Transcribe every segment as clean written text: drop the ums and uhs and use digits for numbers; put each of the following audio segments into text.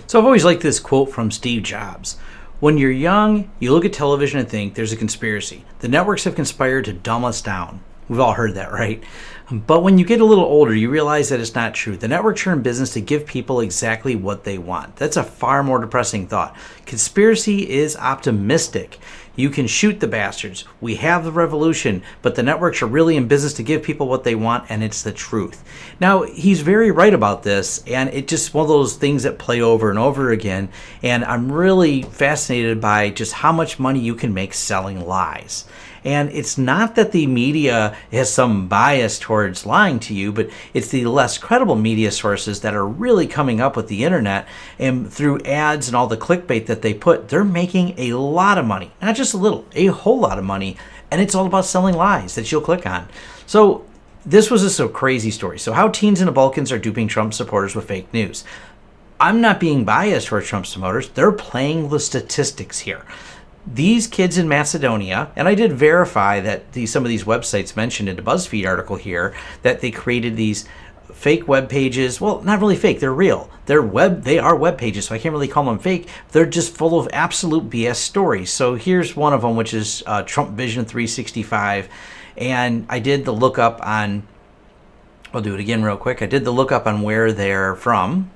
So I've always liked this quote from Steve Jobs. When you're young, you look at television and think there's a conspiracy. The networks have conspired to dumb us down. We've all heard that, right? But when you get a little older, you realize that it's not true. The networks are in business to give people exactly what they want. That's a far more depressing thought. Conspiracy is optimistic. You can shoot the bastards. We have the revolution, but the networks are really in business to give people what they want, and it's the truth. Now, he's very right about this, and it's just one of those things that play over and over again, and I'm really fascinated by just how much money you can make selling lies. And it's not that the media has some bias towards lying to you, but it's the less credible media sources that are really coming up with the internet, and through ads and all the clickbait that they put, they're making a lot of money. Not just a little, a whole lot of money. And it's all about selling lies that you'll click on. So this was just a crazy story. So how teens in the Balkans are duping Trump supporters with fake news. I'm not being biased towards Trump supporters. They're playing the statistics here. These kids in Macedonia, and I did verify that some of these websites mentioned in the BuzzFeed article here, that they created these fake web pages. Well, not really fake, they're real. They are web pages, so I can't really call them fake. They're just full of absolute BS stories. So here's one of them, which is Trump Vision 365. And I did the lookup on, I'll do it again real quick. I did the lookup on where they're from.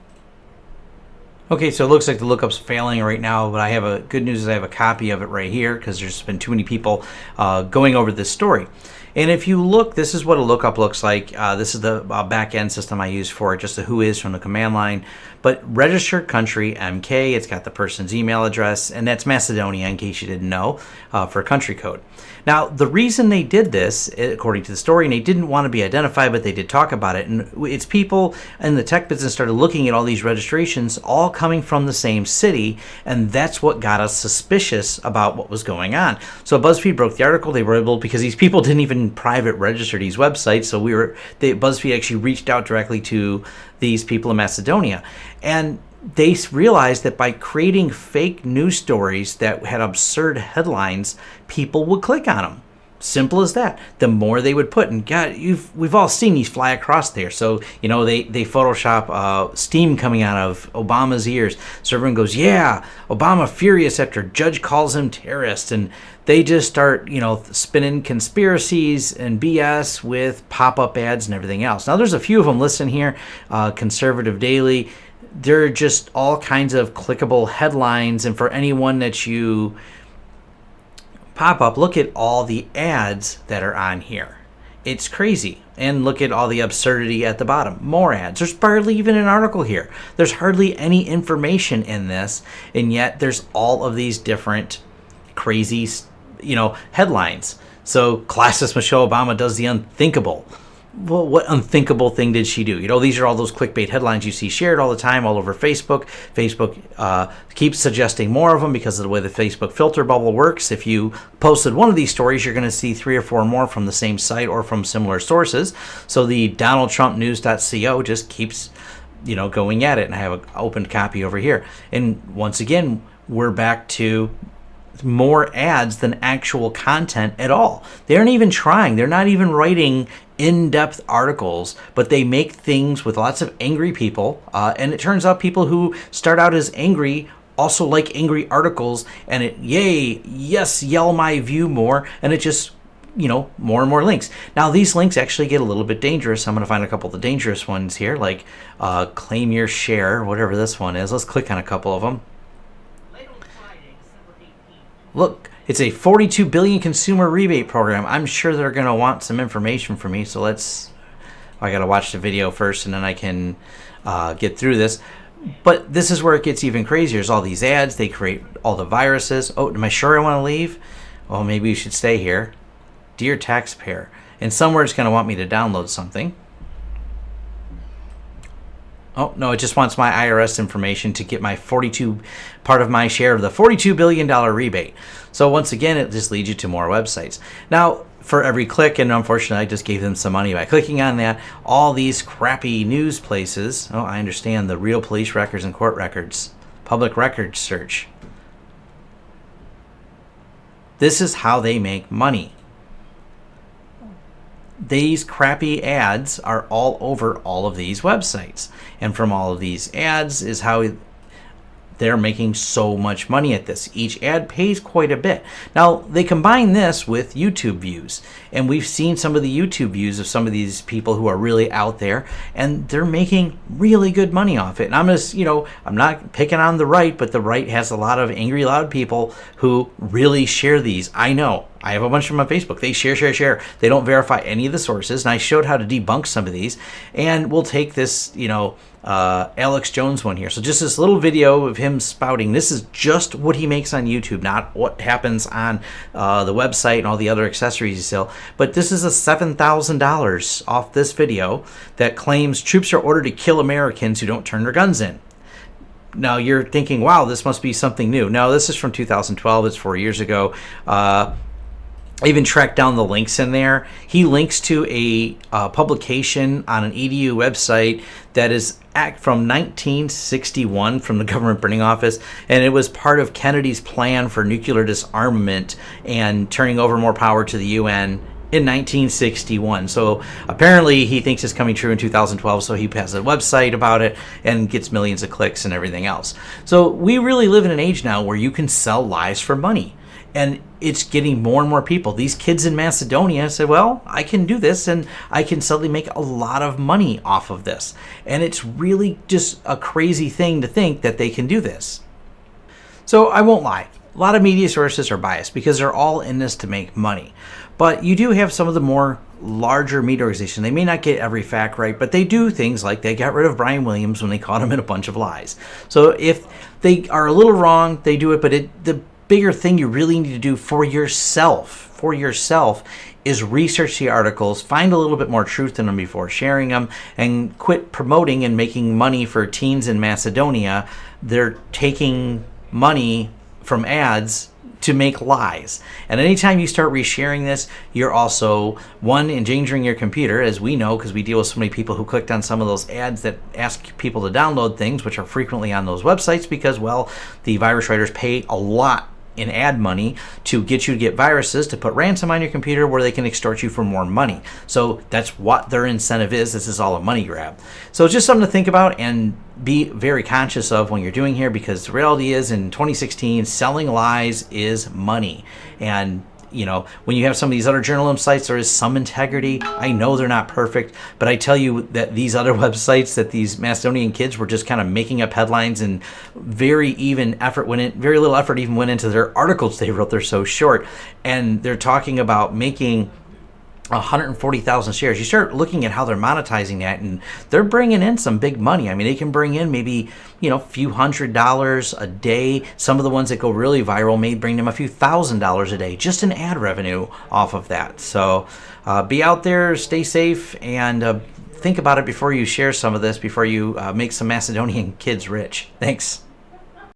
Okay, so it looks like the lookup's failing right now, but I have good news is I have a copy of it right here because there's been too many people going over this story. And if you look, this is what a lookup looks like. This is the back-end system I use for it, just the who is from the command line. But registered country, MK, it's got the person's email address, and that's Macedonia, in case you didn't know, for country code. Now, the reason they did this, according to the story, and they didn't want to be identified, but they did talk about it, and it's people in the tech business started looking at all these registrations, all coming from the same city, and that's what got us suspicious about what was going on. So BuzzFeed broke the article. They were able, because these people didn't even private register these websites, so BuzzFeed actually reached out directly to these people in Macedonia, and they realized that by creating fake news stories that had absurd headlines, people would click on them. Simple as that. The more they would put, and God, we've all seen these fly across there. So they Photoshop steam coming out of Obama's ears. So everyone goes, "Yeah, Obama furious after judge calls him terrorist," and they just start spinning conspiracies and BS with pop-up ads and everything else. Now there's a few of them listed here. Conservative Daily. They're just all kinds of clickable headlines, and for anyone that you pop up, look at all the ads that are on here. It's crazy. And look at all the absurdity at the bottom. More ads. There's barely even an article here. There's hardly any information in this, and yet there's all of these different crazy, headlines. So classist Michelle Obama does the unthinkable. Well, what unthinkable thing did she do? These are all those clickbait headlines you see shared all the time all over Facebook. Facebook keeps suggesting more of them because of the way the Facebook filter bubble works. If you posted one of these stories, you're going to see 3 or 4 more from the same site or from similar sources. So the DonaldTrumpNews.co just keeps, going at it. And I have an opened copy over here. And once again, we're back to more ads than actual content at all. They aren't even trying. They're not even writing in-depth articles, but they make things with lots of angry people. And it turns out people who start out as angry also like angry articles, and yell my view more, and it just, more and more links. Now, these links actually get a little bit dangerous. I'm going to find a couple of the dangerous ones here, like claim your share, whatever this one is. Let's click on a couple of them. Look, it's a $42 billion consumer rebate program. I'm sure they're going to want some information from me, so I got to watch the video first, and then I can get through this. But this is where it gets even crazier. There's all these ads. They create all the viruses. Oh, am I sure I want to leave? Well, maybe you should stay here. Dear taxpayer. And somewhere it's going to want me to download something. Oh, no, it just wants my IRS information to get my part of my share of the $42 billion rebate. So once again, it just leads you to more websites. Now, for every click, and unfortunately, I just gave them some money by clicking on that, all these crappy news places. Oh, I understand, the real police records and court records. Public records search. This is how they make money. These crappy ads are all over all of these websites, and from all of these ads is how they're making so much money at this. Each ad pays quite a bit. Now, they combine this with YouTube views, and we've seen some of the YouTube views of some of these people who are really out there, and they're making really good money off it. And I'm just, I'm not picking on the right, but the right has a lot of angry, loud people who really share these. I know. I have a bunch of them on Facebook. They share. They don't verify any of the sources, and I showed how to debunk some of these. And we'll take this, Alex Jones one here. So just this little video of him spouting. This is just what he makes on YouTube, not what happens on the website and all the other accessories he sells. But this is a $7,000 off this video that claims troops are ordered to kill Americans who don't turn their guns in. Now you're thinking, wow, this must be something new. No, this is from 2012. It's 4 years ago. I even tracked down the links in there. He links to a publication on an EDU website that is from 1961 from the Government Printing Office, and it was part of Kennedy's plan for nuclear disarmament and turning over more power to the UN in 1961. So apparently he thinks it's coming true in 2012, so he has a website about it and gets millions of clicks and everything else. So we really live in an age now where you can sell lies for money. And it's getting more and more people. These kids in Macedonia said, well, I can do this and I can suddenly make a lot of money off of this. And it's really just a crazy thing to think that they can do this. So I won't lie. A lot of media sources are biased because they're all in this to make money. But you do have some of the more larger media organizations. They may not get every fact right, but they do things like they got rid of Brian Williams when they caught him in a bunch of lies. So if they are a little wrong, they do it, but the bigger thing you really need to do for yourself is research the articles, find a little bit more truth in them before sharing them, and quit promoting and making money for teens in Macedonia. They're taking money from ads to make lies. And anytime you start resharing this, you're also, one, endangering your computer, as we know, because we deal with so many people who clicked on some of those ads that ask people to download things, which are frequently on those websites because, well, the virus writers pay a lot in ad money to get you to get viruses to put ransom on your computer where they can extort you for more money. So that's what their incentive is. This is all a money grab. So it's just something to think about and be very conscious of when you're doing here, because the reality is in 2016, selling lies is money. And when you have some of these other journalism sites, there is some integrity. I know they're not perfect, but I tell you that these other websites, that these Macedonian kids were just kind of making up headlines, and very little effort even went into their articles they wrote. They're so short, and they're talking about making 140,000 shares. You start looking at how they're monetizing that, and they're bringing in some big money. I mean, they can bring in maybe, a few $100s a day. Some of the ones that go really viral may bring them a few $1,000s a day, just in ad revenue off of that. So be out there, stay safe, and think about it before you share some of this, before you make some Macedonian kids rich. Thanks.